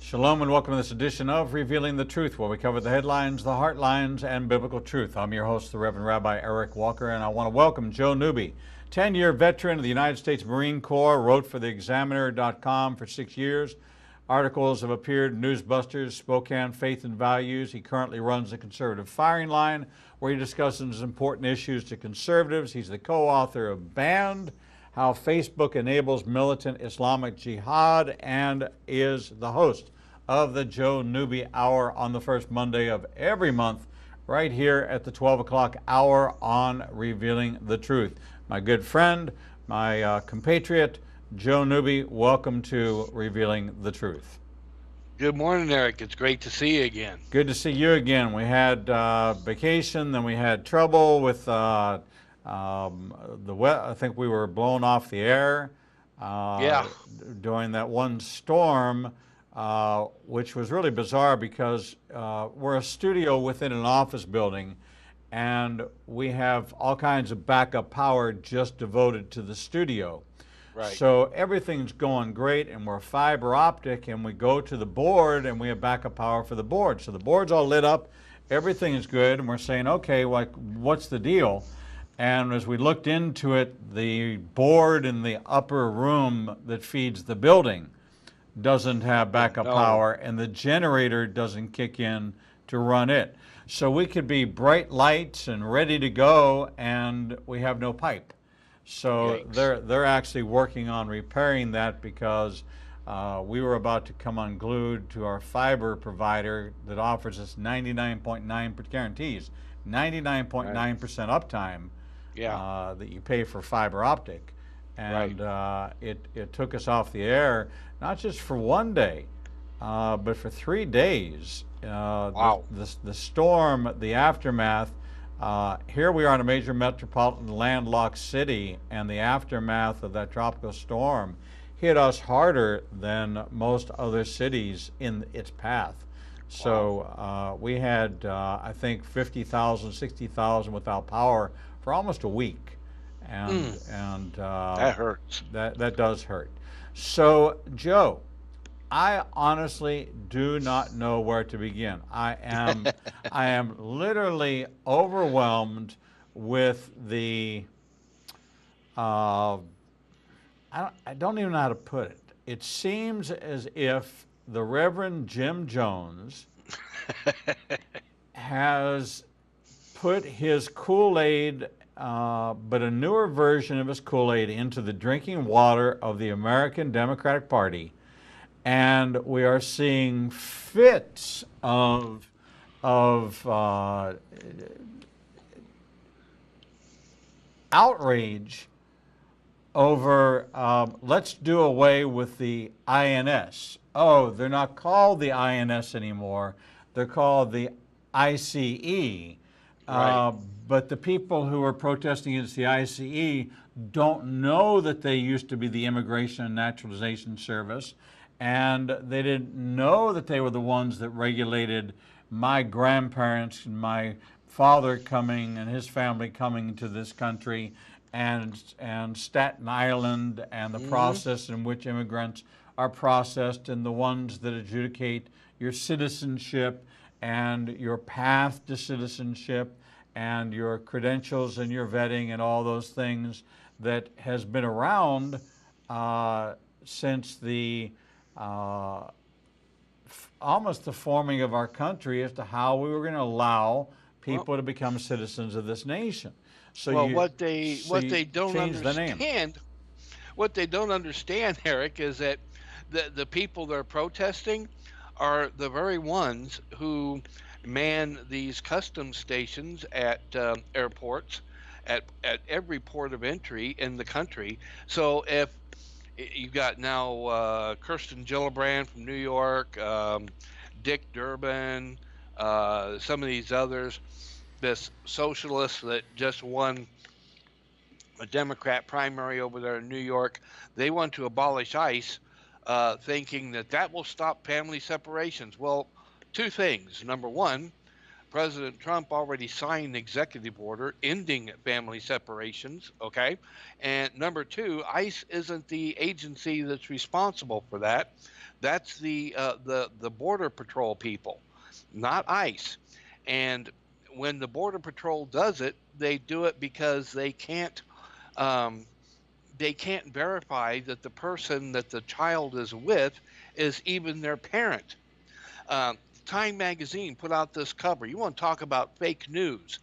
Shalom and welcome to this edition of Revealing the Truth, where we cover the headlines, the heartlines, and biblical truth. I'm your host, the Reverend Rabbi Eric Walker, and I want to welcome Joe Newby, 10-year veteran of the United States Marine Corps, wrote for theexaminer.com for 6 years. Articles have appeared in Newsbusters, Spokane Faith and Values. He currently runs the Conservative Firing Line, where he discusses important issues to conservatives. He's the co-author of Banned: How Facebook Enables Militant Islamic Jihad, and is the host of the Joe Newby Hour on the first Monday of every month, right here at the 12 o'clock hour on Revealing the Truth. My good friend, my compatriot, Joe Newby, welcome to Revealing the Truth. Good morning, Eric. It's great to see you again. Good to see you again. We had vacation, then we had trouble with I think we were blown off the air during that one storm, which was really bizarre because we're a studio within an office building, and we have all kinds of backup power just devoted to the studio. Right. So everything's going great, and we're fiber optic, and we go to the board, and we have backup power for the board. So the board's all lit up, everything is good, and we're saying, okay, like, what's the deal? And as we looked into it, the board in the upper room that feeds the building doesn't have backup power, and the generator doesn't kick in to run it. So we could be bright lights and ready to go, and we have no pipe. So they're actually working on repairing that because we were about to come unglued to our fiber provider that offers us 99.9 guarantees, 99.9% uptime that you pay for fiber optic. And it took us off the air, not just for one day, but for 3 days. Wow. The storm, the aftermath. Here we are in a major metropolitan landlocked city, and the aftermath of that tropical storm hit us harder than most other cities in its path. So we had, I think, 50,000, 60,000 without power for almost a week. And that hurts. That does hurt. So, Joe, I honestly do not know where to begin. I am literally overwhelmed with the I don't even know how to put it. It seems as if the Reverend Jim Jones has put his Kool-Aid, but a newer version of his Kool-Aid, into the drinking water of the American Democratic Party. And we are seeing fits of outrage over let's do away with the INS. Oh, they're not called the INS anymore. They're called the ICE. But the people who are protesting against the ICE don't know that they used to be the Immigration and Naturalization Service. And they didn't know that they were the ones that regulated my grandparents and my father coming and his family coming to this country, and Staten Island, and the process in which immigrants are processed, and the ones that adjudicate your citizenship and your path to citizenship and your credentials and your vetting and all those things that has been around since the almost the forming of our country as to how we were going to allow people to become citizens of this nation. So what they don't understand, Eric, is that the people that are protesting are the very ones who man these customs stations at airports, at every port of entry in the country. So if you've got now Kirsten Gillibrand from New York, Dick Durbin, some of these others, this socialist that just won a Democrat primary over there in New York. They want to abolish ICE, thinking that will stop family separations. Well, two things. Number one, President Trump already signed an executive order ending family separations, okay? And number two, ICE isn't the agency that's responsible for that. That's the Border Patrol people, not ICE. And when the Border Patrol does it, they do it because um, they can't verify that the person that the child is with is even their parent. Time magazine put out this cover. You want to talk about fake news?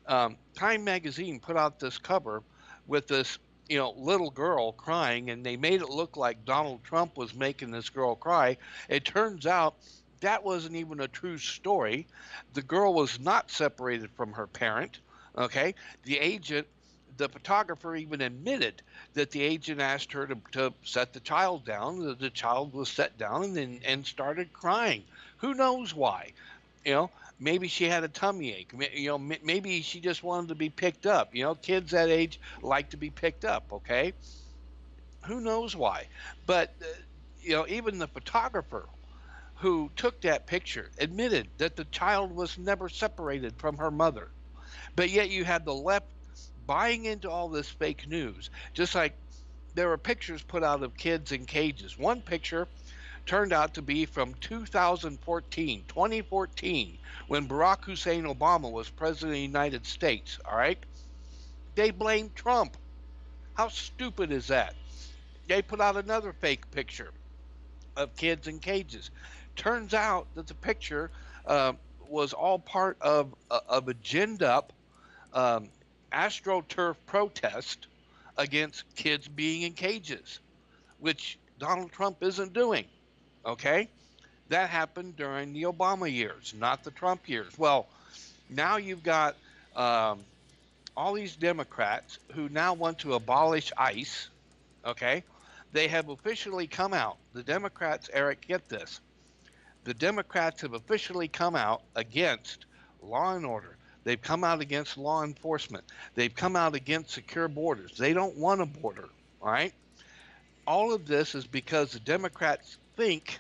Time magazine put out this cover with this, little girl crying, and they made it look like Donald Trump was making this girl cry. It turns out that wasn't even a true story. The girl was not separated from her parent. Okay, the agent, the photographer, even admitted that the agent asked her to set the child down. The child was set down and started crying. Who knows why? You know, maybe she had a tummy ache. Maybe she just wanted to be picked up. Kids that age like to be picked up. Okay, who knows why? But even the photographer who took that picture admitted that the child was never separated from her mother. But yet you had the left buying into all this fake news, just like there were pictures put out of kids in cages. One picture turned out to be from 2014, when Barack Hussein Obama was president of the United States. All right, they blamed Trump. How stupid is that? They put out another fake picture of kids in cages. Turns out that the picture was all part of a ginned up astroturf protest against kids being in cages, which Donald Trump isn't doing. Okay? That happened during the Obama years, not the Trump years. Well, now you've got all these Democrats who now want to abolish ICE. Okay? They have officially come out. The Democrats, Eric, get this. The Democrats have officially come out against law and order. They've come out against law enforcement. They've come out against secure borders. They don't want a border, all right? All of this is because the Democrats think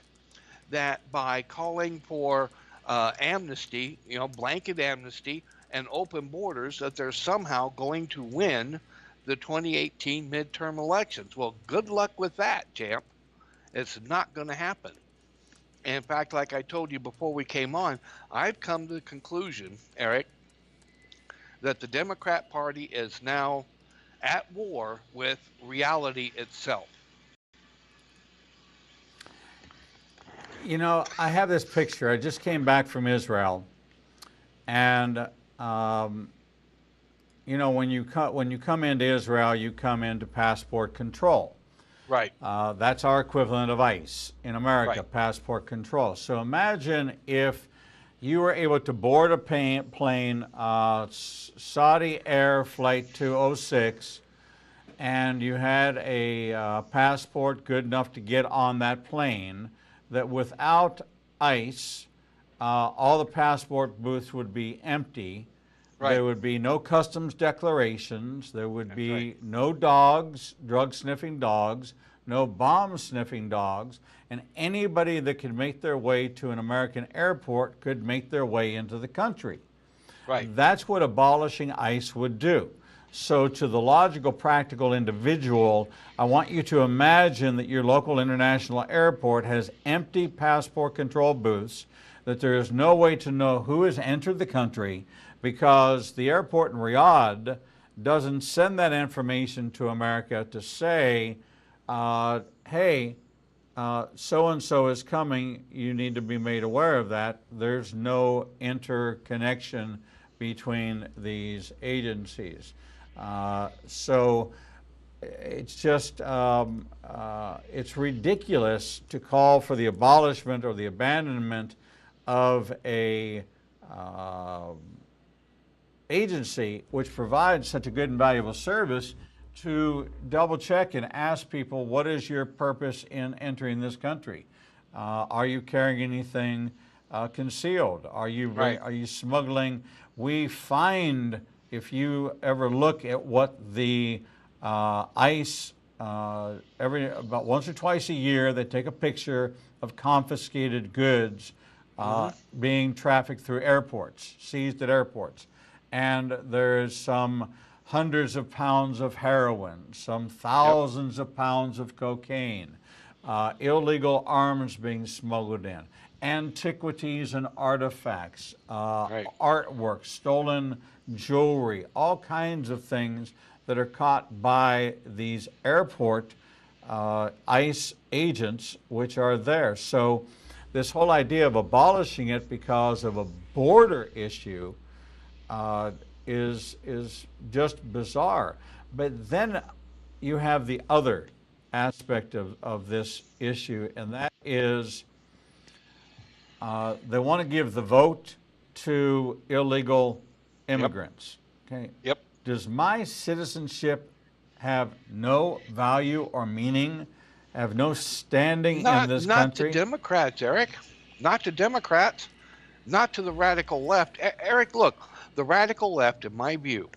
that by calling for amnesty, blanket amnesty and open borders, that they're somehow going to win the 2018 midterm elections. Well, good luck with that, champ. It's not going to happen. In fact, like I told you before we came on, I've come to the conclusion, Eric, that the Democrat Party is now at war with reality itself. I have this picture. I just came back from Israel, and when you come into Israel, you come into passport control. Right. That's our equivalent of ICE in America, Right. passport control. So imagine if you were able to board a plane, Saudi Air Flight 206, and you had a passport good enough to get on that plane, that without ICE, all the passport booths would be empty. Right. There would be no customs declarations. There would be right. no dogs, drug-sniffing dogs, no bomb-sniffing dogs, and anybody that could make their way to an American airport could make their way into the country. Right. That's what abolishing ICE would do. So to the logical, practical individual, I want you to imagine that your local international airport has empty passport control booths, that there is no way to know who has entered the country, because the airport in Riyadh doesn't send that information to America to say, hey, so-and-so is coming, you need to be made aware of that. There's no interconnection between these agencies. So it's just, it's ridiculous to call for the abolishment or the abandonment of a agency which provides such a good and valuable service, to double check and ask people, what is your purpose in entering this country? Are you carrying anything concealed? Are you smuggling? We find, if you ever look at what the ICE, about once or twice a year, they take a picture of confiscated goods being trafficked through airports, seized at airports. And there's some hundreds of pounds of heroin, some thousands of pounds of cocaine. illegal arms being smuggled in, antiquities and artifacts, Right. artwork, stolen jewelry, all kinds of things that are caught by these airport ICE agents, which are there. So this whole idea of abolishing it because of a border issue is just bizarre. But then you have the other aspect of this issue, and that is they want to give the vote to illegal immigrants. Okay. Yep. Does my citizenship have no value or meaning, have no standing in this Not to country? Democrats, Eric. Not to Democrats. Not to the radical left. Eric, look, the radical left, in my view,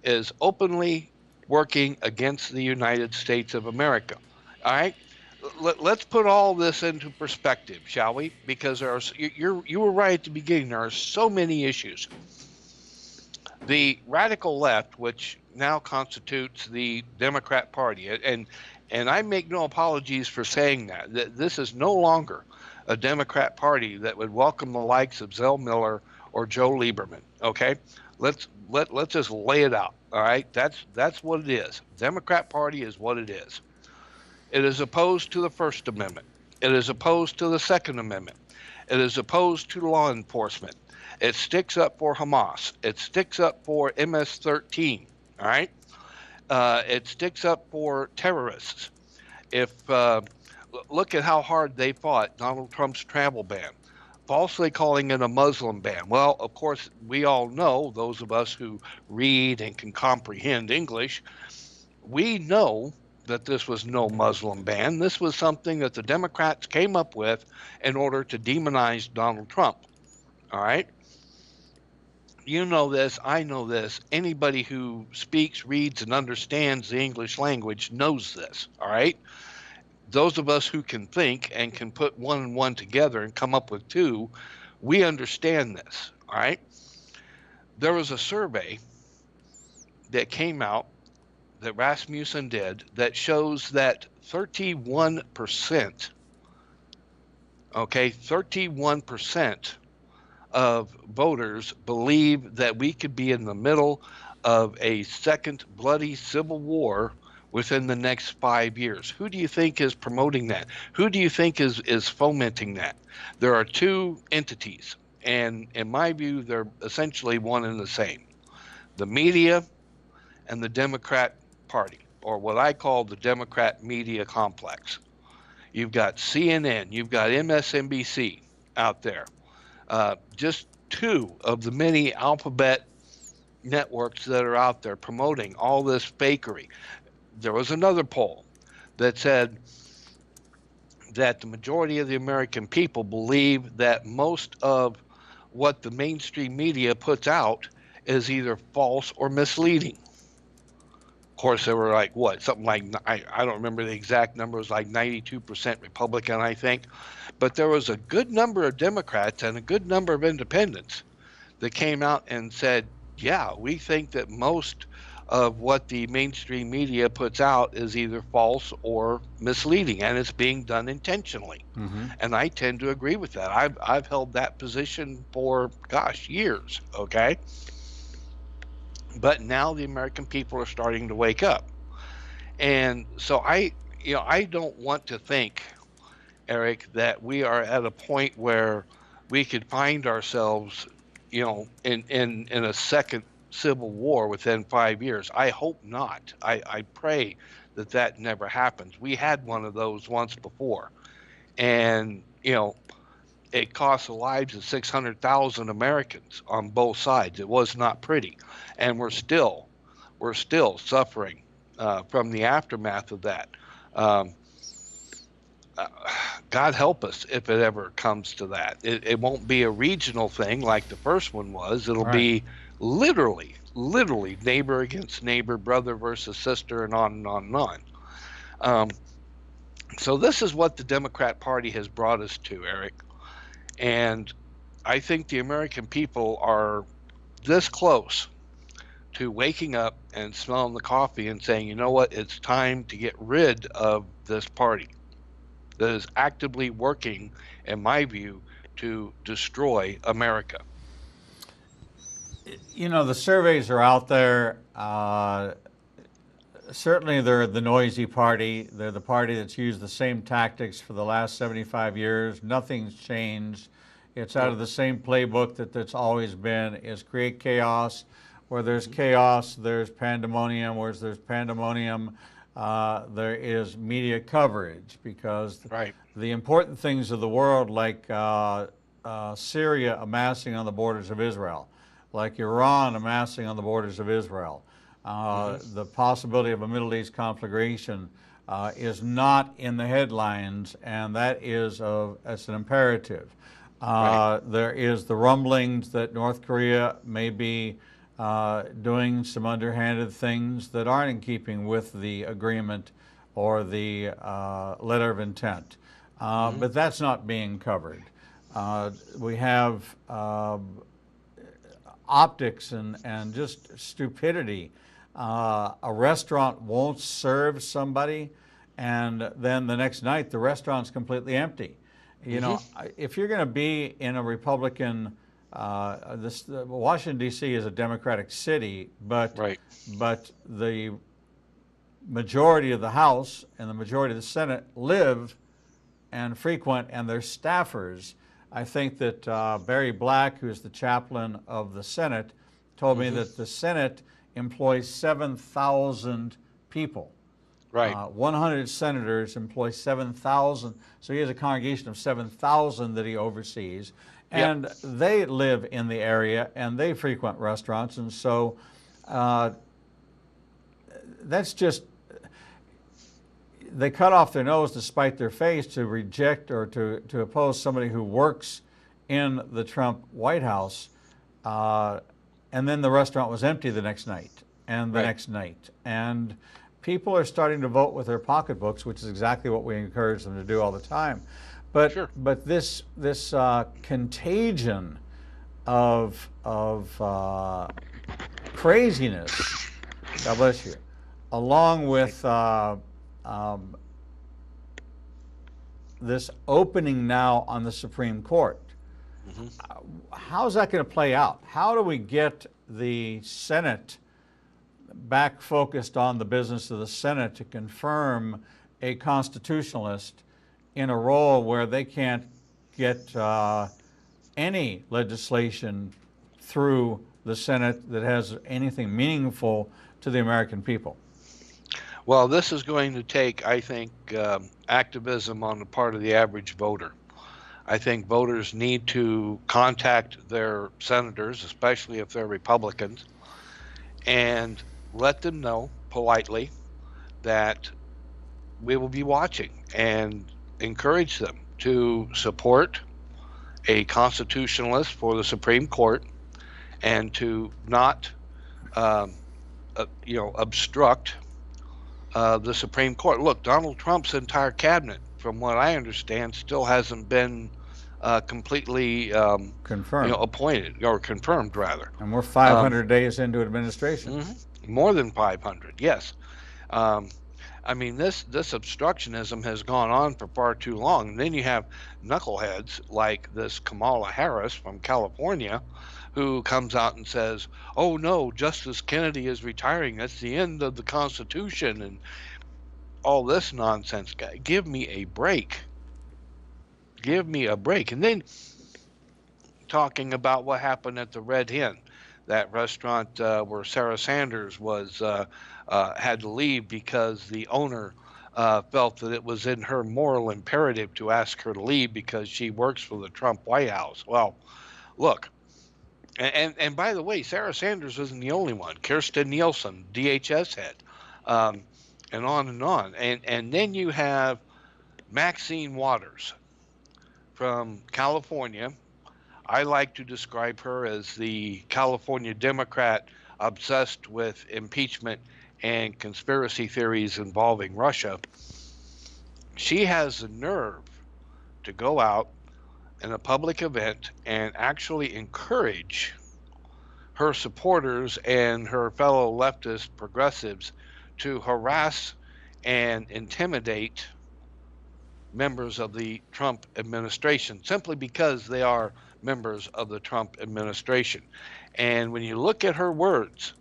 is openly working against the United States of America. All right? Let's put all this into perspective, shall we? Because you were right at the beginning. There are so many issues. The radical left, which now constitutes the Democrat Party, and I make no apologies for saying that this is no longer a Democrat Party that would welcome the likes of Zell Miller or Joe Lieberman. Okay, let's just lay it out. All right, that's what it is. Democrat Party is what it is. It is opposed to the First Amendment. It is opposed to the Second Amendment. It is opposed to law enforcement. It sticks up for Hamas. It sticks up for MS-13. All right, it sticks up for terrorists. If look at how hard they fought Donald Trump's travel ban, falsely calling it a Muslim ban. Well, of course, we all know, those of us who read and can comprehend English, we know that this was no Muslim ban. This was something that the Democrats came up with in order to demonize Donald Trump. All right? You know this, I know this. Anybody who speaks, reads, and understands the English language knows this. All right? Those of us who can think and can put one and one together and come up with two, we understand this. All right? There was a survey that came out that Rasmussen did that shows that 31%, okay, 31% of voters believe that we could be in the middle of a second bloody civil war within the next 5 years. Who do you think is promoting that? Who do you think is fomenting that? There are two entities, and in my view, they're essentially one and the same. The media and the Democrat Party, or what I call the Democrat media complex. You've got CNN, you've got MSNBC out there. Just two of the many alphabet networks that are out there promoting all this fakery. There was another poll that said that the majority of the American people believe that most of what the mainstream media puts out is either false or misleading. Of course, there were like, what, something like, I don't remember the exact number, it was like 92% Republican, I think. But there was a good number of Democrats and a good number of independents that came out and said, yeah, we think that most of what the mainstream media puts out is either false or misleading, and it's being done intentionally. Mm-hmm. And I tend to agree with that. I've held that position for, gosh, years, okay? But now the American people are starting to wake up. And so I don't want to think, Eric, that we are at a point where we could find ourselves, in a second civil war within 5 years. I hope not. I pray that never happens. We had one of those once before, and it cost the lives of 600,000 Americans on both sides. It was not pretty, and we're still suffering from the aftermath of that. God help us if it ever comes to that. It won't be a regional thing like the first one was. It'll be literally neighbor against neighbor, brother versus sister, and on and on and on. So this is what the Democrat Party has brought us to, Eric. And I think the American people are this close to waking up and smelling the coffee and saying, you know what, it's time to get rid of this party. that is actively working, in my view, to destroy America. You know, the surveys are out there. Certainly, they're the noisy party. They're the party that's used the same tactics for the last 75 years. Nothing's changed. It's out of the same playbook that's always been, is create chaos. Where there's chaos, there's pandemonium. Where there's pandemonium, there is media coverage, because Right. the important things of the world, like Syria amassing on the borders of Israel, like Iran amassing on the borders of Israel, the possibility of a Middle East conflagration is not in the headlines, and that is it's an imperative. Right. There is the rumblings that North Korea may be doing some underhanded things that aren't in keeping with the agreement or the letter of intent. But that's not being covered. We have optics and just stupidity. A restaurant won't serve somebody, and then the next night the restaurant's completely empty. You know, if you're going to be in a Republican, Washington D.C. is a Democratic city, but Right. but the majority of the House and the majority of the Senate live and frequent, and they're staffers. I think that Barry Black, who's the chaplain of the Senate, told me that the Senate employs 7,000 people. Right. 100 senators employ 7,000. So he has a congregation of 7,000 that he oversees. And they live in the area, and they frequent restaurants. And so that's just, they cut off their nose to spite their face to reject or to oppose somebody who works in the Trump White House. And then the restaurant was empty the next night and the next night. And people are starting to vote with their pocketbooks, which is exactly what we encourage them to do all the time. But but this contagion of craziness, God bless you, along with this opening now on the Supreme Court. How's that going to play out? How do we get the Senate back focused on the business of the Senate to confirm a constitutionalist in a role where they can't get any legislation through the Senate that has anything meaningful to the American people? Well, this is going to take, I think, activism on the part of the average voter. I think voters need to contact their senators, especially if they're Republicans, and let them know politely that we will be watching, and encourage them to support a constitutionalist for the Supreme Court, and to not, obstruct the Supreme Court. Look, Donald Trump's entire cabinet, from what I understand, still hasn't been completely confirmed, appointed, or confirmed rather. And we're 500 days into administration. More than 500, yes. I mean, this obstructionism has gone on for far too long. And then you have knuckleheads like this Kamala Harris from California, who comes out and says, "Oh no, Justice Kennedy is retiring. That's the end of the Constitution," and all this nonsense. Give me a break. Give me a break. And then talking about what happened at the Red Hen, that restaurant where Sarah Sanders was had to leave because the owner felt that it was in her moral imperative to ask her to leave because she works for the Trump White House. Well, look, and by the way, Sarah Sanders isn't the only one. Kirstjen Nielsen, DHS head, and on and on. And then you have Maxine Waters from California. I like to describe her as the California Democrat obsessed with impeachment and conspiracy theories involving Russia. She has the nerve to go out in a public event and actually encourage her supporters and her fellow leftist progressives to harass and intimidate members of the Trump administration, simply because they are members of the Trump administration. And when you look at her words,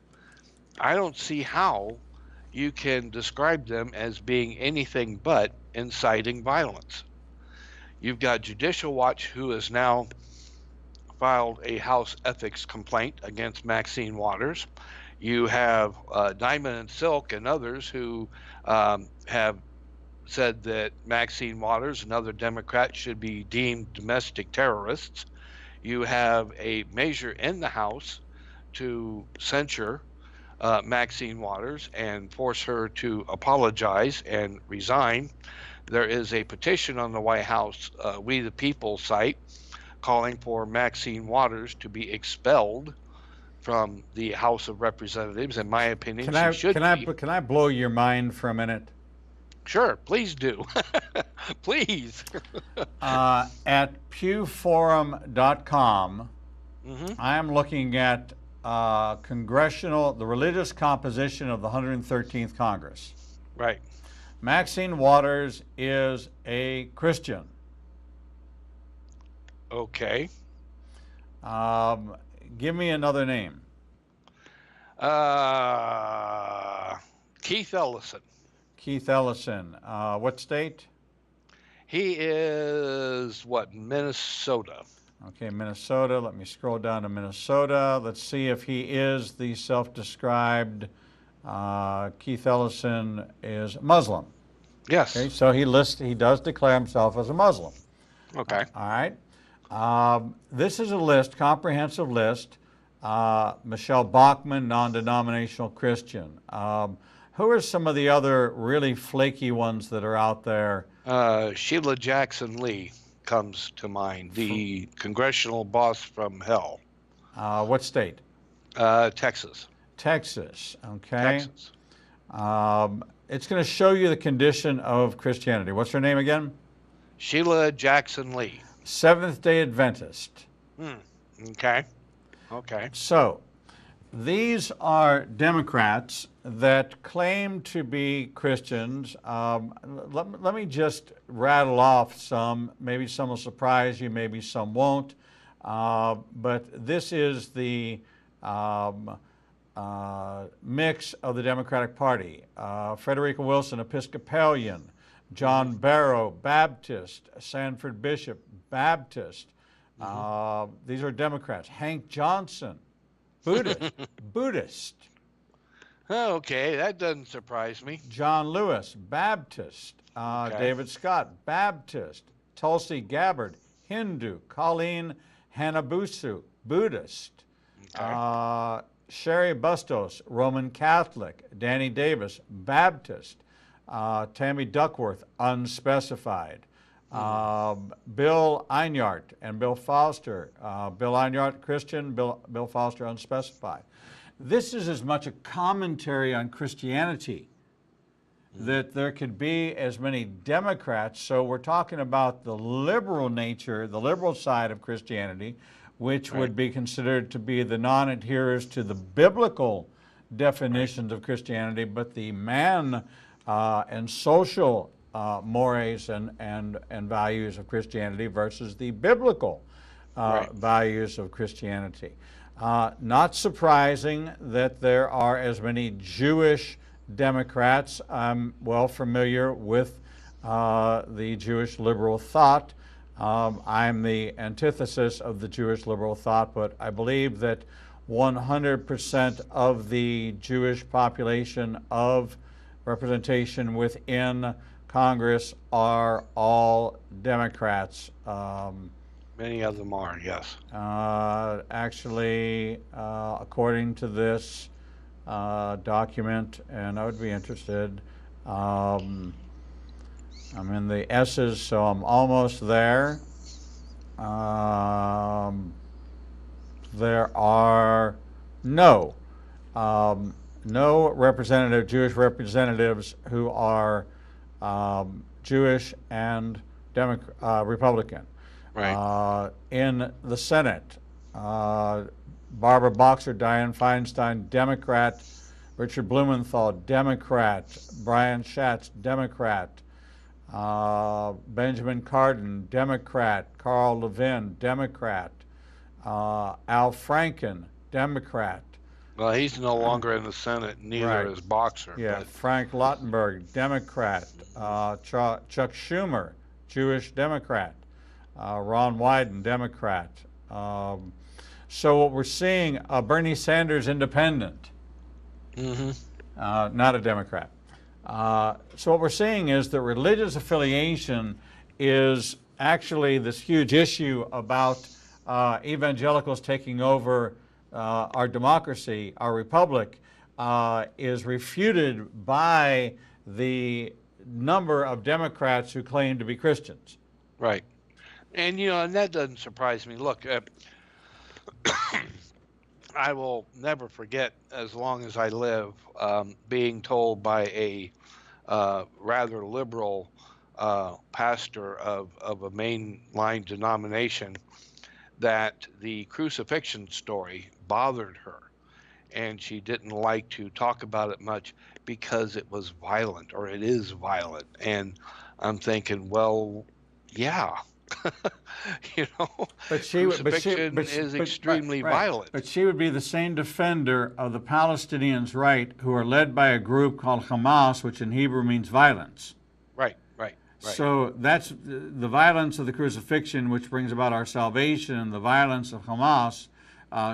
I don't see how you can describe them as being anything but inciting violence. You've got Judicial Watch, who has now filed a House ethics complaint against Maxine Waters. You have Diamond and Silk and others who have said that Maxine Waters and other Democrats should be deemed domestic terrorists. You have a measure in the House to censure Maxine Waters and force her to apologize and resign. There is a petition on the White House We the People site calling for Maxine Waters to be expelled from the House of Representatives. In my opinion, she should be. Can I blow your mind for a minute? Sure, please do. Please. At pewforum.com, I am looking at the religious composition of the 113th Congress. Right. Maxine Waters is a Christian. Okay. Give me another name. Keith Ellison. Keith Ellison. What state? He is, Minnesota. Okay, Minnesota. Let me scroll down to Minnesota. Let's see if he is the self-described Keith Ellison is Muslim. Yes. Okay, so he does declare himself as a Muslim. Okay. All right. This is a list, comprehensive list. Michelle Bachmann, non-denominational Christian. Who are some of the other really flaky ones that are out there? Sheila Jackson Lee comes to mind, the congressional boss from hell. What state? Texas. Texas, okay. Texas. It's going to show you the condition of Christianity. What's her name again? Sheila Jackson Lee. Seventh-day Adventist. Okay. Okay. So, these are Democrats that claim to be Christians. Let me just rattle off some. Maybe some will surprise you, maybe some won't. But this is the mix of the Democratic Party. Frederica Wilson, Episcopalian. John Barrow, Baptist. Sanford Bishop, Baptist. These are Democrats. Hank Johnson, Buddhist. Okay, that doesn't surprise me. John Lewis, Baptist. Okay. David Scott, Baptist. Tulsi Gabbard, Hindu. Colleen Hanabusu, Buddhist. Okay. Sherry Bustos, Roman Catholic. Danny Davis, Baptist. Tammy Duckworth, unspecified. Bill Einhart and Bill Foster. Bill Einhart, Christian. Bill Foster, unspecified. This is as much a commentary on Christianity that there could be as many Democrats. So we're talking about the liberal nature, the liberal side of Christianity, which would be considered to be the non-adherers to the biblical definitions of Christianity, but the man and social mores and values of Christianity versus the biblical values of Christianity. Not surprising that there are as many Jewish Democrats. I'm well familiar with the Jewish liberal thought. I'm the antithesis of the Jewish liberal thought, but I believe that 100% of the Jewish population of representation within Congress are all Democrats. Many of them are, yes. Actually, according to this document, and I would be interested, I'm in the S's, so I'm almost there. There are no Jewish representatives who are Jewish and Republican. Right. In the Senate, Barbara Boxer, Dianne Feinstein, Democrat. Richard Blumenthal, Democrat. Brian Schatz, Democrat. Benjamin Cardin, Democrat. Carl Levin, Democrat. Al Franken, Democrat. Well, he's no longer in the Senate, neither Right. is Boxer. Yeah, But Frank Lautenberg, Democrat. Chuck Schumer, Jewish Democrat. Ron Wyden, Democrat. So what we're seeing, Bernie Sanders, Independent, not a Democrat. So what we're seeing is that religious affiliation is actually this huge issue about evangelicals taking over our democracy, our republic, is refuted by the number of Democrats who claim to be Christians. right. And, and that doesn't surprise me. Look, I will never forget, as long as I live, being told by a rather liberal pastor of a mainline denomination that the crucifixion story bothered her, and she didn't like to talk about it much because it was violent, or it is violent. And I'm thinking, well, yeah. But crucifixion is extremely violent. But she would be the same defender of the Palestinians' right, who are led by a group called Hamas, which in Hebrew means violence. Right. So that's the violence of the crucifixion, which brings about our salvation, and the violence of Hamas.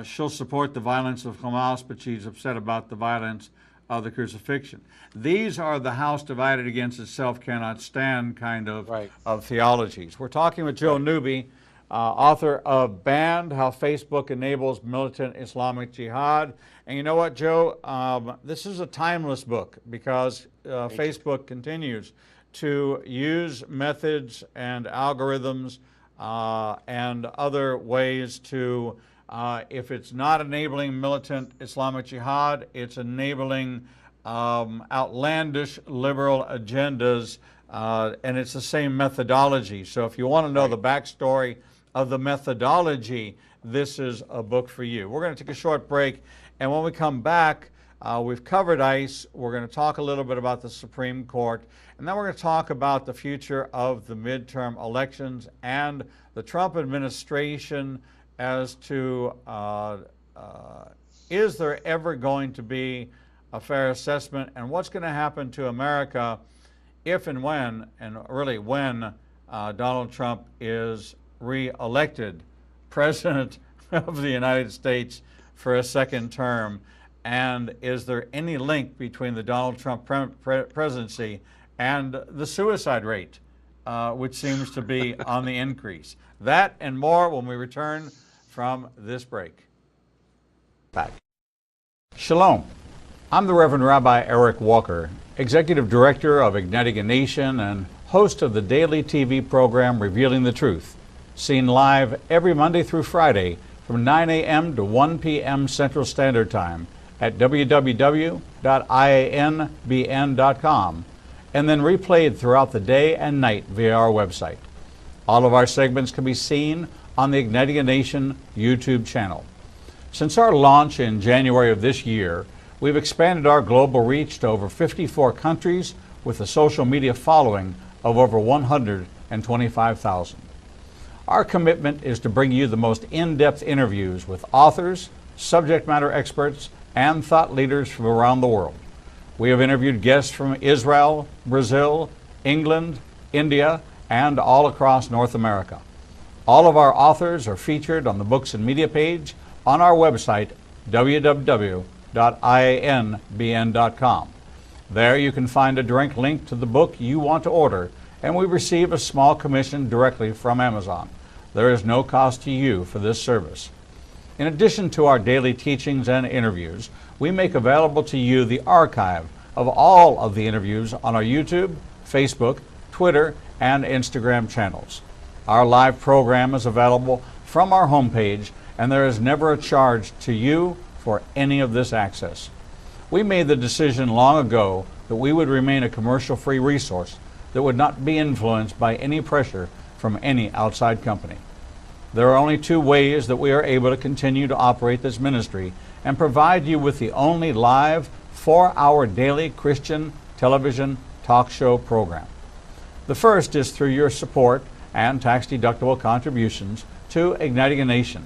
She'll support the violence of Hamas, but she's upset about the violence of the crucifixion. These are the house divided against itself cannot stand kind of theologies. We're talking with Joe Newby, author of Banned: How Facebook Enables Militant Islamic Jihad. And you know what, Joe? This is a timeless book because Facebook continues to use methods and algorithms and other ways to if it's not enabling militant Islamic Jihad, it's enabling outlandish liberal agendas, and it's the same methodology. So if you want to know the backstory of the methodology, this is a book for you. We're going to take a short break, and when we come back, we've covered ICE. We're going to talk a little bit about the Supreme Court, and then we're going to talk about the future of the midterm elections and the Trump administration as to is there ever going to be a fair assessment, and what's going to happen to America if and when, and really when, Donald Trump is re-elected President of the United States for a second term. And is there any link between the Donald Trump presidency and the suicide rate, which seems to be on the increase? That and more when we return from this break. Back. Shalom. I'm the Reverend Rabbi Eric Walker, Executive Director of Igniting a Nation and host of the daily TV program Revealing the Truth, seen live every Monday through Friday from 9 a.m. to 1 p.m. Central Standard Time at www.ianbn.com, and then replayed throughout the day and night via our website. All of our segments can be seen on the Igniting a Nation YouTube channel. Since our launch in January of this year, we've expanded our global reach to over 54 countries with a social media following of over 125,000. Our commitment is to bring you the most in-depth interviews with authors, subject matter experts, and thought leaders from around the world. We have interviewed guests from Israel, Brazil, England, India, and all across North America. All of our authors are featured on the Books and Media page on our website, www.ianbn.com. There you can find a direct link to the book you want to order, and we receive a small commission directly from Amazon. There is no cost to you for this service. In addition to our daily teachings and interviews, we make available to you the archive of all of the interviews on our YouTube, Facebook, Twitter, and Instagram channels. Our live program is available from our homepage, and there is never a charge to you for any of this access. We made the decision long ago that we would remain a commercial-free resource that would not be influenced by any pressure from any outside company. There are only two ways that we are able to continue to operate this ministry and provide you with the only live 4-hour daily Christian television talk show program. The first is through your support and tax-deductible contributions to Igniting a Nation.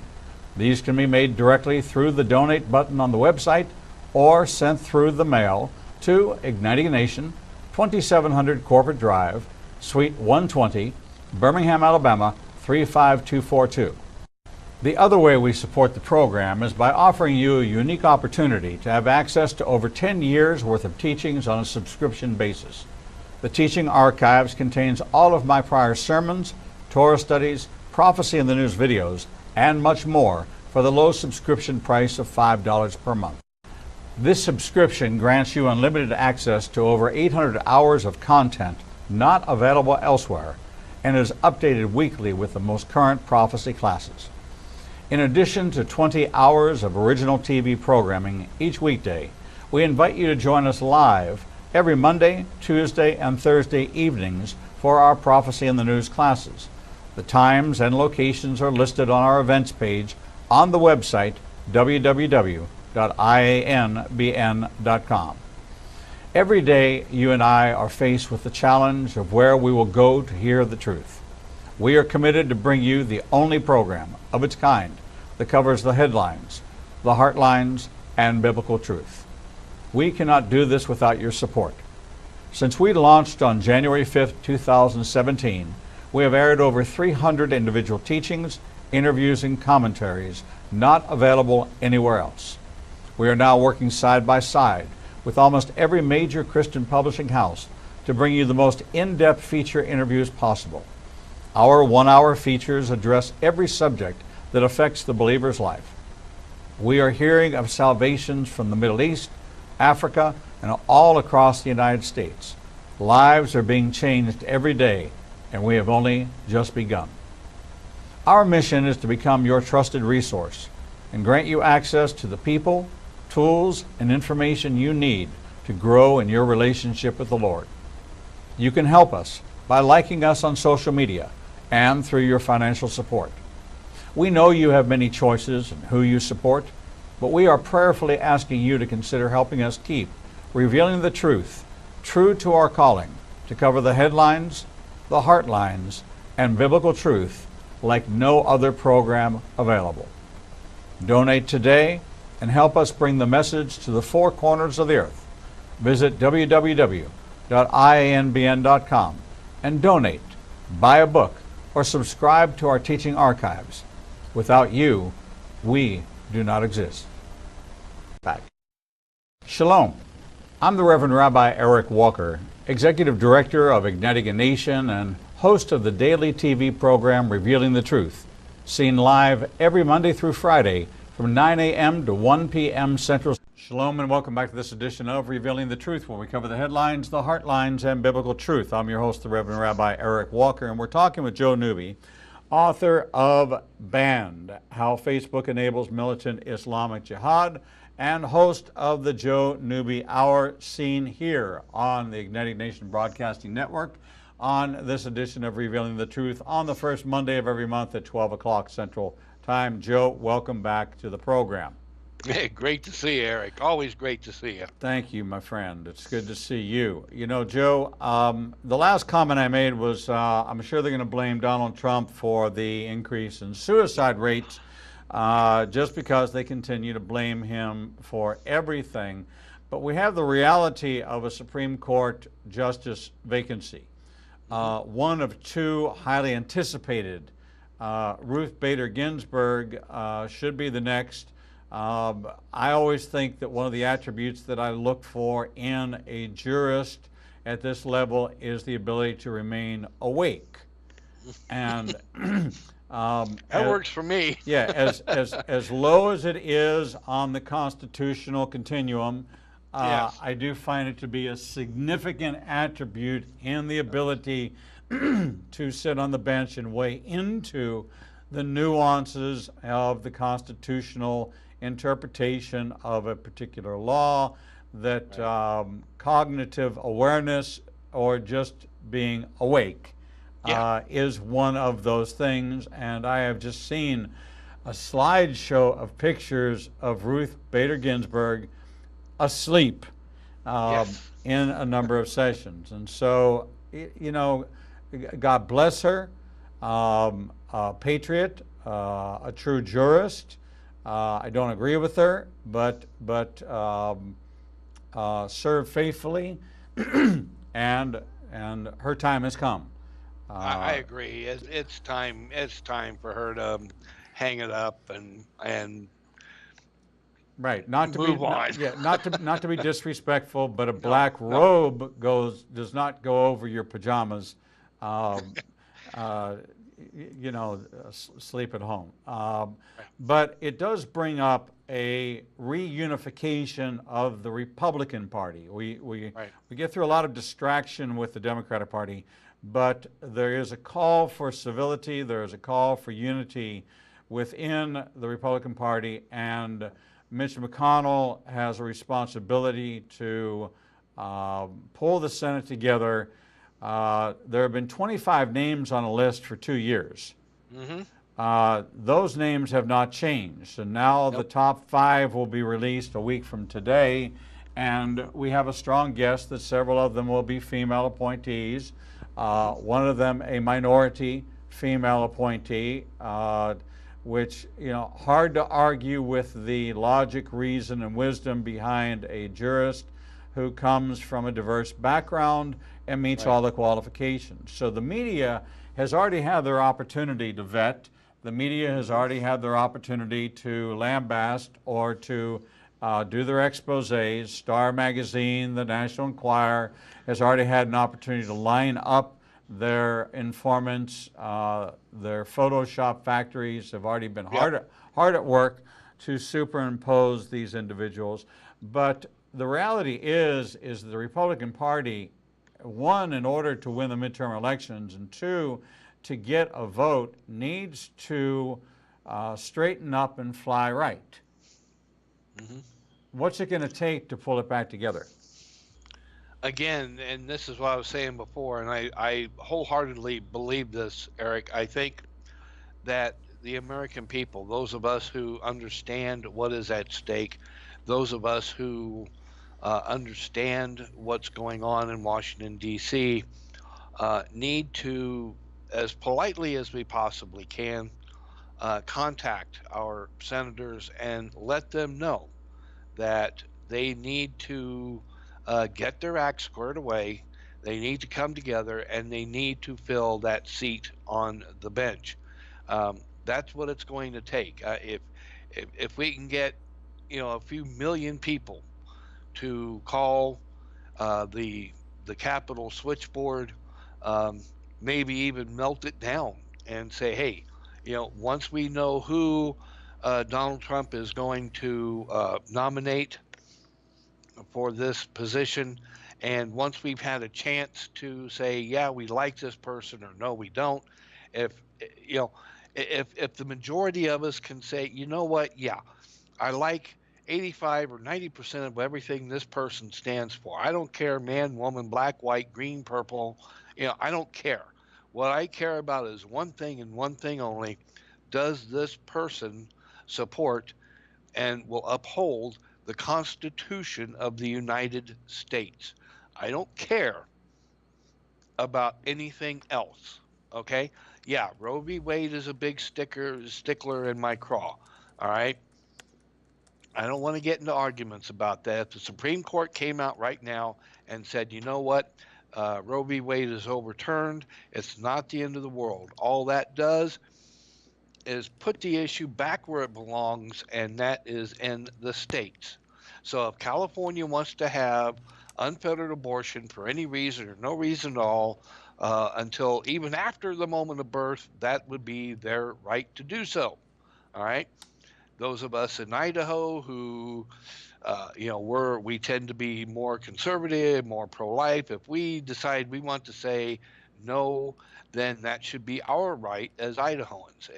These can be made directly through the donate button on the website or sent through the mail to Igniting a Nation, 2700 Corporate Drive, Suite 120, Birmingham, Alabama 35242. The other way we support the program is by offering you a unique opportunity to have access to over 10 years worth of teachings on a subscription basis. The teaching archives contains all of my prior sermons, Torah studies, prophecy in the news videos, and much more for the low subscription price of $5 per month. This subscription grants you unlimited access to over 800 hours of content not available elsewhere and is updated weekly with the most current prophecy classes. In addition to 20 hours of original TV programming each weekday, we invite you to join us live every Monday, Tuesday, and Thursday evenings for our Prophecy in the News classes. The times and locations are listed on our events page on the website www.ianbn.com. Every day, you and I are faced with the challenge of where we will go to hear the truth. We are committed to bring you the only program of its kind that covers the headlines, the heartlines, and biblical truth. We cannot do this without your support. Since we launched on January 5th, 2017, we have aired over 300 individual teachings, interviews, and commentaries not available anywhere else. We are now working side by side with almost every major Christian publishing house to bring you the most in-depth feature interviews possible. Our one-hour features address every subject that affects the believer's life. We are hearing of salvations from the Middle East, Africa, and all across the United States. Lives are being changed every day, and we have only just begun. Our mission is to become your trusted resource and grant you access to the people, tools, and information you need to grow in your relationship with the Lord. You can help us by liking us on social media and through your financial support. We know you have many choices in who you support, but we are prayerfully asking you to consider helping us keep revealing the truth, true to our calling, to cover the headlines, the heartlines, and biblical truth like no other program available. Donate today and help us bring the message to the four corners of the earth. Visit www.ianbn.com and donate, buy a book, or subscribe to our teaching archives. Without you, we do not exist. Back. Shalom. I'm the Reverend Rabbi Eric Walker, Executive Director of Igniting a Nation and host of the daily TV program Revealing the Truth, seen live every Monday through Friday from 9 a.m. to 1 p.m. Central. Shalom and welcome back to this edition of Revealing the Truth, where we cover the headlines, the heartlines, and biblical truth. I'm your host, the Reverend Rabbi Eric Walker, and we're talking with Joe Newby, author of Banned: How Facebook Enables Militant Islamic Jihad, and host of the Joe Newby Hour, seen here on the Igniting Nation Broadcasting Network on this edition of Revealing the Truth on the first Monday of every month at 12 o'clock Central Time. Joe, welcome back to the program. Hey, great to see you, Eric. Always great to see you. Thank you, my friend. It's good to see you. You know, Joe, the last comment I made was I'm sure they're going to blame Donald Trump for the increase in suicide rates just because they continue to blame him for everything. But we have the reality of a Supreme Court justice vacancy. One of two highly anticipated. Ruth Bader Ginsburg should be the next. I always think that one of the attributes that I look for in a jurist at this level is the ability to remain awake. And that works for me. Yeah, as low as it is on the constitutional continuum, yes. I do find it to be a significant attribute in the ability to sit on the bench and weigh into the nuances of the constitutional interpretation of a particular law, that cognitive awareness or just being awake is one of those things. And I have just seen a slideshow of pictures of Ruth Bader Ginsburg asleep in a number of sessions. And so, you know, God bless her, a patriot, a true jurist. I don't agree with her, but served faithfully, and her time has come. I agree. It's time. It's time for her to hang it up and Right, not to be move on. yeah, not to be disrespectful, but a No, black no. robe does not go over your pajamas. Um, uh, sleep at home. But it does bring up a reunification of the Republican Party. We get through a lot of distraction with the Democratic Party, but there is a call for civility. There is a call for unity within the Republican Party, and Mitch McConnell has a responsibility to pull the Senate together. There have been 25 names on a list for 2 years. Mm-hmm. Those names have not changed, and now the top 5 will be released a week from today, and we have a strong guess that several of them will be female appointees. One of them a minority female appointee, which, hard to argue with the logic, reason, and wisdom behind a jurist who comes from a diverse background and meets all the qualifications. So the media has already had their opportunity to vet. The media has already had their opportunity to lambast or to do their exposés. Star Magazine, the National Enquirer has already had an opportunity to line up their informants. Their Photoshop factories have already been hard at work to superimpose these individuals. But the reality is the Republican Party, one, in order to win the midterm elections, and two, to get a vote, needs to straighten up and fly right. Mm-hmm. What's it going to take to pull it back together? Again, and this is what I was saying before, and I wholeheartedly believe this, Eric. I think that the American people, those of us who understand what is at stake, those of us who understand what's going on in Washington, D.C., need to, as politely as we possibly can, contact our senators and let them know that they need to get their act squared away. They need to come together and they need to fill that seat on the bench. That's what it's going to take. If we can get a few million people to call the Capitol switchboard, maybe even melt it down and say, hey, once we know who Donald Trump is going to nominate for this position, and once we've had a chance to say, yeah, we like this person, or no, we don't, if if the majority of us can say, you know what, yeah, I like 85 or 90% of everything this person stands for. I don't care, man, woman, black, white, green, purple. I don't care. What I care about is one thing and one thing only. Does this person support and will uphold the Constitution of the United States? I don't care about anything else. Okay? Yeah, Roe v. Wade is a big stickler in my craw. All right? I don't want to get into arguments about that. If the Supreme Court came out right now and said, you know what, Roe v. Wade is overturned, it's not the end of the world. All that does is put the issue back where it belongs, and that is in the states. So if California wants to have unfettered abortion for any reason or no reason at all, until even after the moment of birth, that would be their right to do so. All right? Those of us in Idaho who, we tend to be more conservative, more pro-life. If we decide we want to say no, then that should be our right as Idahoans.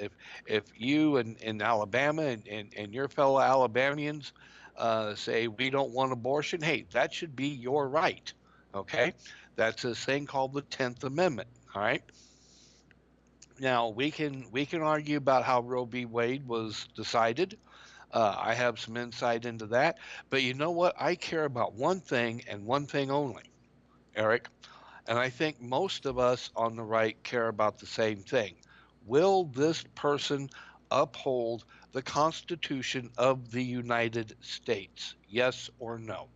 If you in Alabama and your fellow Alabamians say we don't want abortion, hey, that should be your right. Okay, that's this thing called the 10th Amendment. All right. Now we can argue about how Roe v. Wade was decided. I have some insight into that, but you know what? I care about one thing and one thing only, Eric, And I think most of us on the right care about the same thing. Will this person uphold the Constitution of the United States? Yes or no?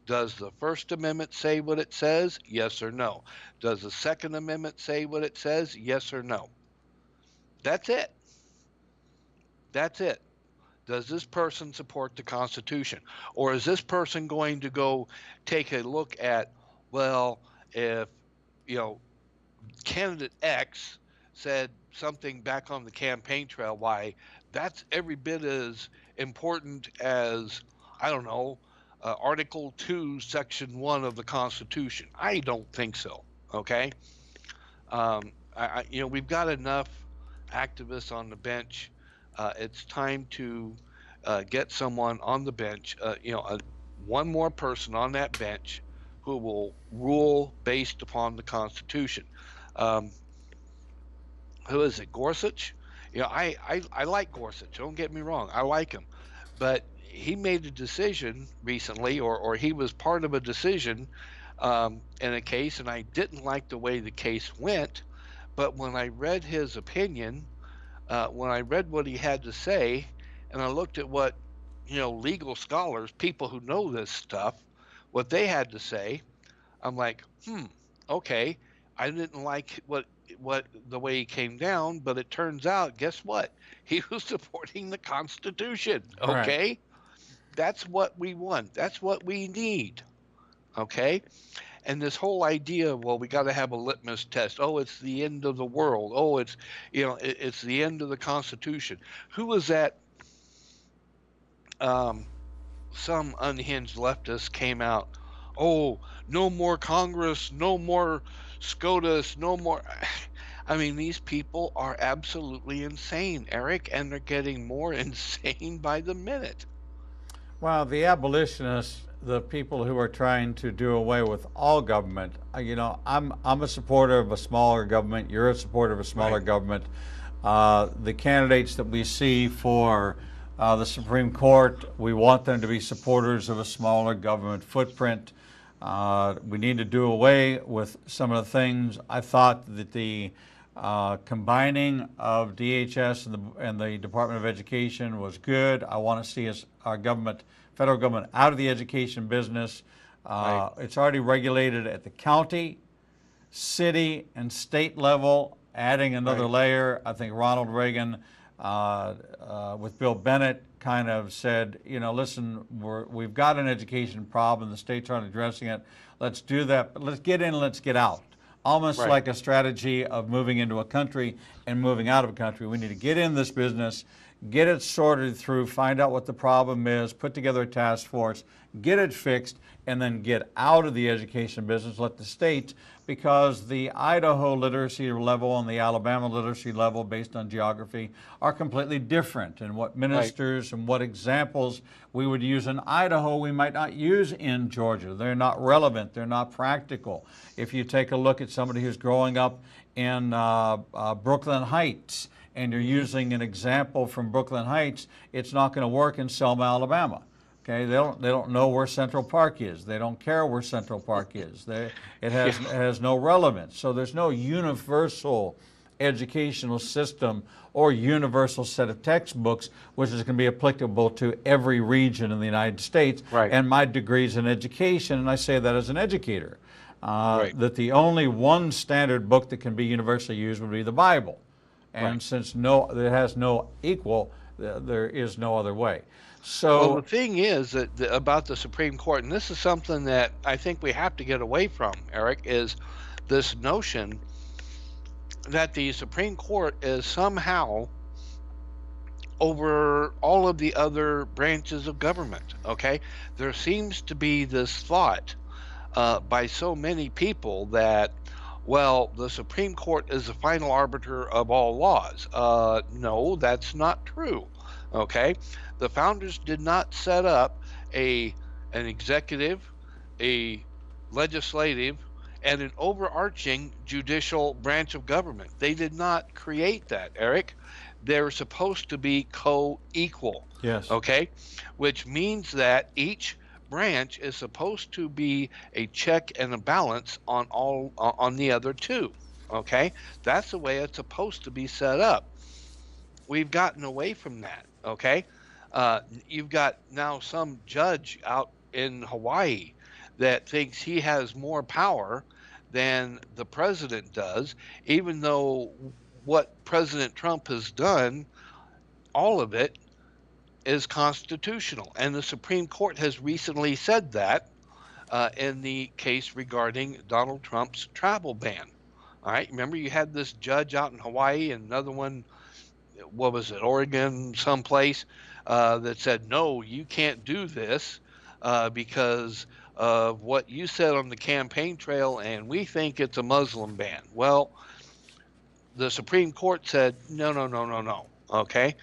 Does the First Amendment say what it says? Yes or no? Does the Second Amendment say what it says? Yes or no? That's it. That's it. Does this person support the Constitution? Or is this person going to go take a look at, well, if, you know, candidate X said something back on the campaign trail, why, that's every bit as important as, I don't know, Article 2, Section 1 of the Constitution. I don't think so. Okay. We've got enough activists on the bench. It's time to get someone on the bench, one more person on that bench who will rule based upon the Constitution. Who is it? Gorsuch? I like Gorsuch. Don't get me wrong. I like him. But he made a decision recently, or he was part of a decision in a case, and I didn't like the way the case went. But when I read his opinion, when I read what he had to say, and I looked at what, legal scholars, people who know this stuff, what they had to say, I'm like, okay. I didn't like what the way he came down, but it turns out, guess what? He was supporting the Constitution. Okay, Right. that's what we want. That's what we need. Okay, and this whole idea, well, we got to have a litmus test. Oh, it's the end of the world. Oh, it's the end of the Constitution. Who was that? Some unhinged leftist came out. Oh, no more Congress, no more SCOTUS, no more. I mean, these people are absolutely insane, Eric, and they're getting more insane by the minute. Well, the abolitionists, the people who are trying to do away with all government, I'm a supporter of a smaller government. You're a supporter of a smaller Right. government. The candidates that we see for the Supreme Court, we want them to be supporters of a smaller government footprint. We need to do away with some of the things. I thought that the combining of DHS and the Department of Education was good. I want to see our government, federal government, out of the education business. Right. It's already regulated at the county, city, and state level. Adding another Right. layer, I think Ronald Reagan with Bill Bennett kind of said, listen, we've got an education problem. The states aren't addressing it. Let's do that. But let's get in, let's get out. Almost Right. like a strategy of moving into a country and moving out of a country. We need to get in this business, get it sorted through, find out what the problem is, put together a task force, get it fixed, and then get out of the education business. Let the states, because the Idaho literacy level and the Alabama literacy level based on geography are completely different. And what ministers and what examples we would use in Idaho, we might not use in Georgia. They're not relevant. They're not practical. If you take a look at somebody who's growing up in Brooklyn Heights, and you're using an example from Brooklyn Heights, it's not going to work in Selma, Alabama. Okay, they don't know where Central Park is. They don't care where Central Park is. It has no relevance. So there's no universal educational system or universal set of textbooks which is going to be applicable to every region in the United States. Right. And my degree's in education, and I say that as an educator, Right. that the only one standard book that can be universally used would be the Bible. And Right. since it has no equal, there is no other way. So Well, the thing is that about the Supreme Court, and this is something that I think we have to get away from, Eric, is this notion that the Supreme Court is somehow over all of the other branches of government. Okay, there seems to be this thought by so many people that, well, the Supreme Court is the final arbiter of all laws. No, that's not true. Okay, the founders did not set up an executive, a legislative, and an overarching judicial branch of government. They did not create that, Eric. They're supposed to be co-equal. yes. Okay, which means that each branch is supposed to be a check and a balance on on the other two. Okay, that's the way it's supposed to be set up. We've gotten away from that. Okay, you've got now some judge out in Hawaii that thinks he has more power than the president does, even though what President Trump has done, all of it is constitutional. And the Supreme Court has recently said that in the case regarding Donald Trump's travel ban. All right, remember you had this judge out in Hawaii and another one, what was it, Oregon, someplace, that said, no, you can't do this because of what you said on the campaign trail, and we think it's a Muslim ban. Well, the Supreme Court said, no, no, no, no, no. Okay.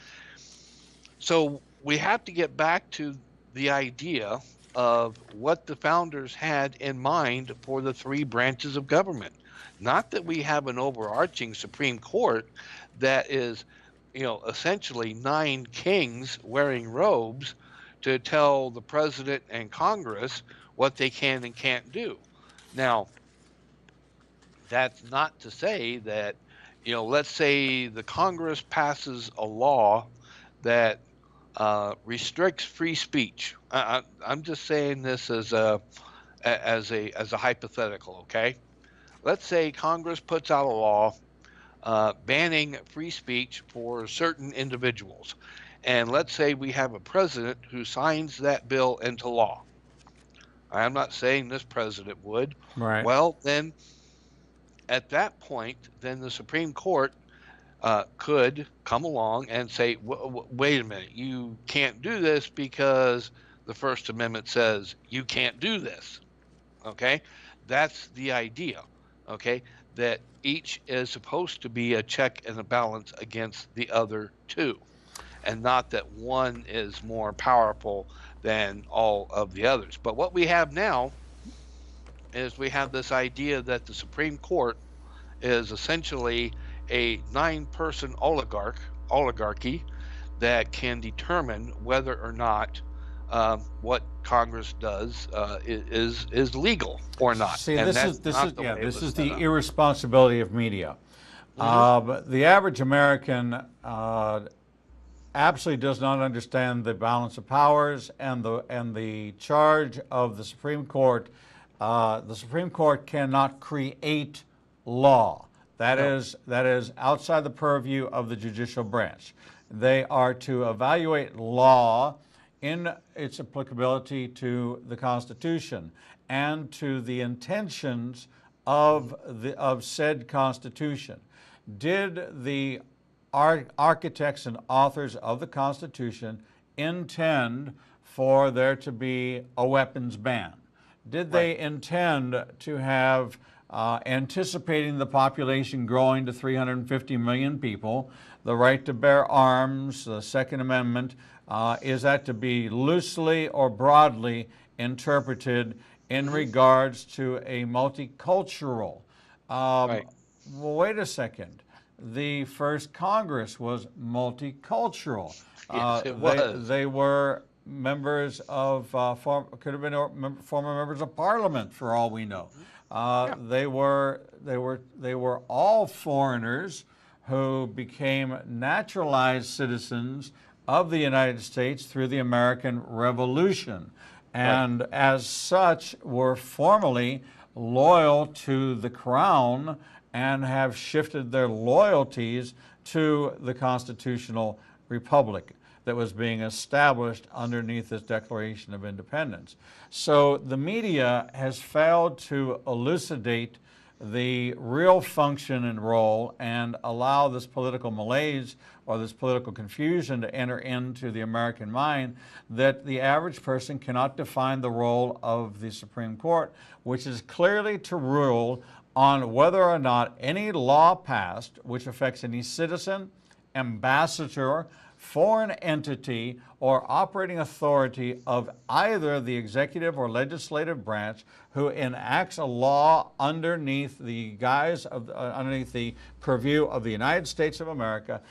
So we have to get back to the idea of what the founders had in mind for the three branches of government. Not that we have an overarching Supreme Court that is, essentially nine kings wearing robes to tell the president and Congress what they can and can't do. Now, that's not to say that, let's say the Congress passes a law that restricts free speech. I'm just saying this as a hypothetical, okay? Let's say Congress puts out a law banning free speech for certain individuals. And let's say we have a president who signs that bill into law. I'm not saying this president would. Right. Well, then at that point, then the Supreme Court could come along and say, wait a minute, you can't do this because the First Amendment says you can't do this. Okay? That's the idea. Okay? That each is supposed to be a check and a balance against the other two, and not that one is more powerful than all of the others. But what we have now is we have this idea that the Supreme Court is essentially a 9-person oligarchy that can determine whether or not what Congress does is legal or not. See, and this this is the irresponsibility of media. The average American absolutely does not understand the balance of powers and the charge of the Supreme Court. The Supreme Court cannot create law. That is outside the purview of the judicial branch. They are to evaluate law in its applicability to the Constitution and to the intentions of said Constitution. Did the architects and authors of the Constitution intend for there to be a weapons ban? Did they intend to have, anticipating the population growing to 350 million people, the right to bear arms, the Second Amendment, is that to be loosely or broadly interpreted in regards to a multicultural? Well, wait a second. The first Congress was multicultural. Yes, it was. They were members of, could have been former members of Parliament for all we know. They were all foreigners who became naturalized citizens of the United States through the American Revolution, and as such were formally loyal to the Crown and have shifted their loyalties to the constitutional republic that was being established underneath this Declaration of Independence. So the media has failed to elucidate the real function and role and allow this political malaise or this political confusion to enter into the American mind that the average person cannot define the role of the Supreme Court, which is clearly to rule on whether or not any law passed which affects any citizen, ambassador, foreign entity, or operating authority of either the executive or legislative branch who enacts a law underneath the guise of, underneath the purview of the United States of America,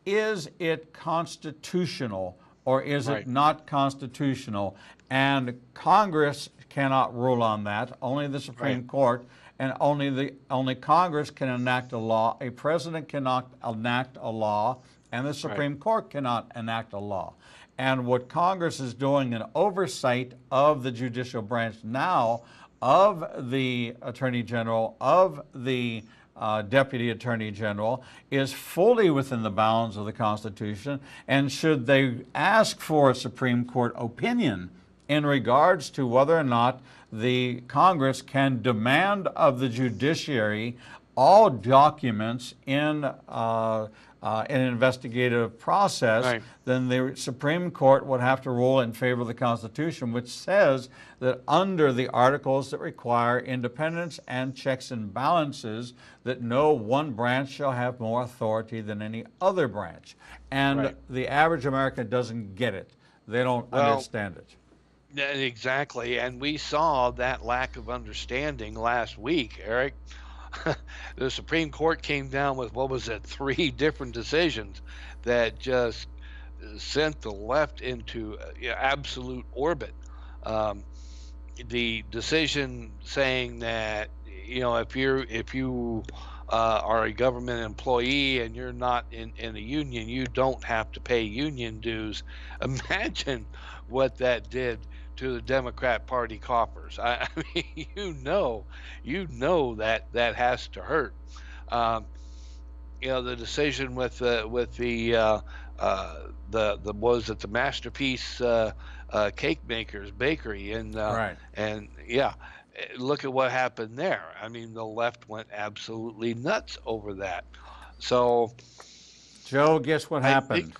is it constitutional or is it Right. not constitutional? And Congress cannot rule on that. Only the Supreme Right. Court, and only Congress can enact a law. A president cannot enact a law, and the Right. Supreme Court cannot enact a law. And what Congress is doing in oversight of the judicial branch now, of the Attorney General, of the Deputy Attorney General, is fully within the bounds of the Constitution. And should they ask for a Supreme Court opinion in regards to whether or not the Congress can demand of the judiciary all documents in an investigative process, Right. then the Supreme Court would have to rule in favor of the Constitution, which says that under the articles that require independence and checks and balances, that no one branch shall have more authority than any other branch. And Right. the average American doesn't get it. They don't understand it. Yeah, exactly. And we saw that lack of understanding last week, Eric. The Supreme Court came down with, what was it, 3 different decisions that just sent the left into absolute orbit. The decision saying that, if you are a government employee and you're not in a union, you don't have to pay union dues. Imagine what that did to the Democrat Party coffers. I mean, that has to hurt. The decision with the was it the Masterpiece Cake Makers Bakery Right. and yeah, look at what happened there. I mean, the left went absolutely nuts over that. So, Joe, guess what happened?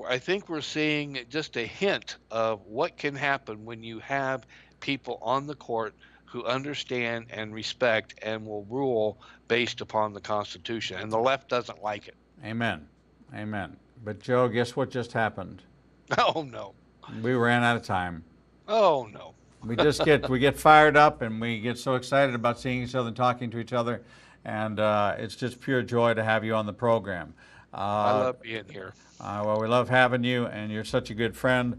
I think we're seeing just a hint of what can happen when you have people on the court who understand and respect and will rule based upon the Constitution. And the left doesn't like it. Amen. Amen. But Joe, guess what just happened? Oh, no. We ran out of time. Oh, no. We get fired up and we get so excited about seeing each other and talking to each other, and it's just pure joy to have you on the program. I love being here. Well, we love having you, and you're such a good friend.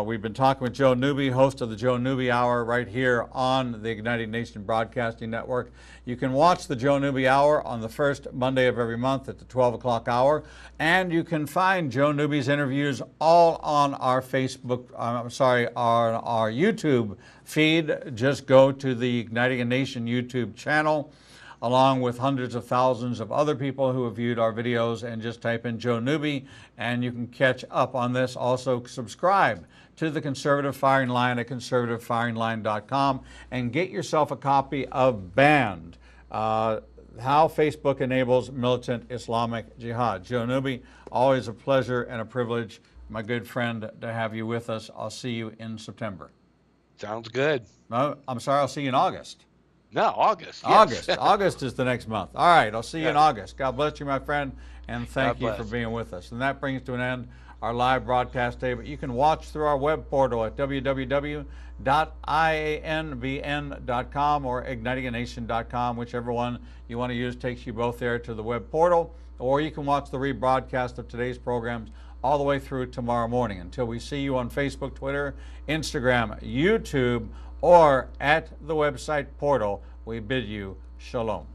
We've been talking with Joe Newby, host of the Joe Newby Hour, right here on the Igniting Nation Broadcasting Network. You can watch the Joe Newby Hour on the first Monday of every month at the 12 o'clock hour, and you can find Joe Newby's interviews all on our on our YouTube feed. Just go to the Igniting a Nation YouTube channel, along with hundreds of thousands of other people who have viewed our videos, and just type in Joe Newby and you can catch up on this. Also, subscribe to the Conservative Firing Line at conservativefiringline.com and get yourself a copy of Banned, How Facebook Enables Militant Islamic Jihad. Joe Newby, always a pleasure and a privilege, my good friend, to have you with us. I'll see you in September. Sounds good. No, I'm sorry, I'll see you in August. No, August. Yes. August is the next month. All right, I'll see you in Yeah. August. God bless you, my friend, and thank God you for bless. being with us. And that brings to an end our live broadcast day, but you can watch through our web portal at www.ianbn.com or ignitinganation.com. Whichever one you want to use takes you both there to the web portal, or you can watch the rebroadcast of today's programs all the way through tomorrow morning. Until we see you on Facebook, Twitter, Instagram, YouTube, or at the website portal, we bid you shalom.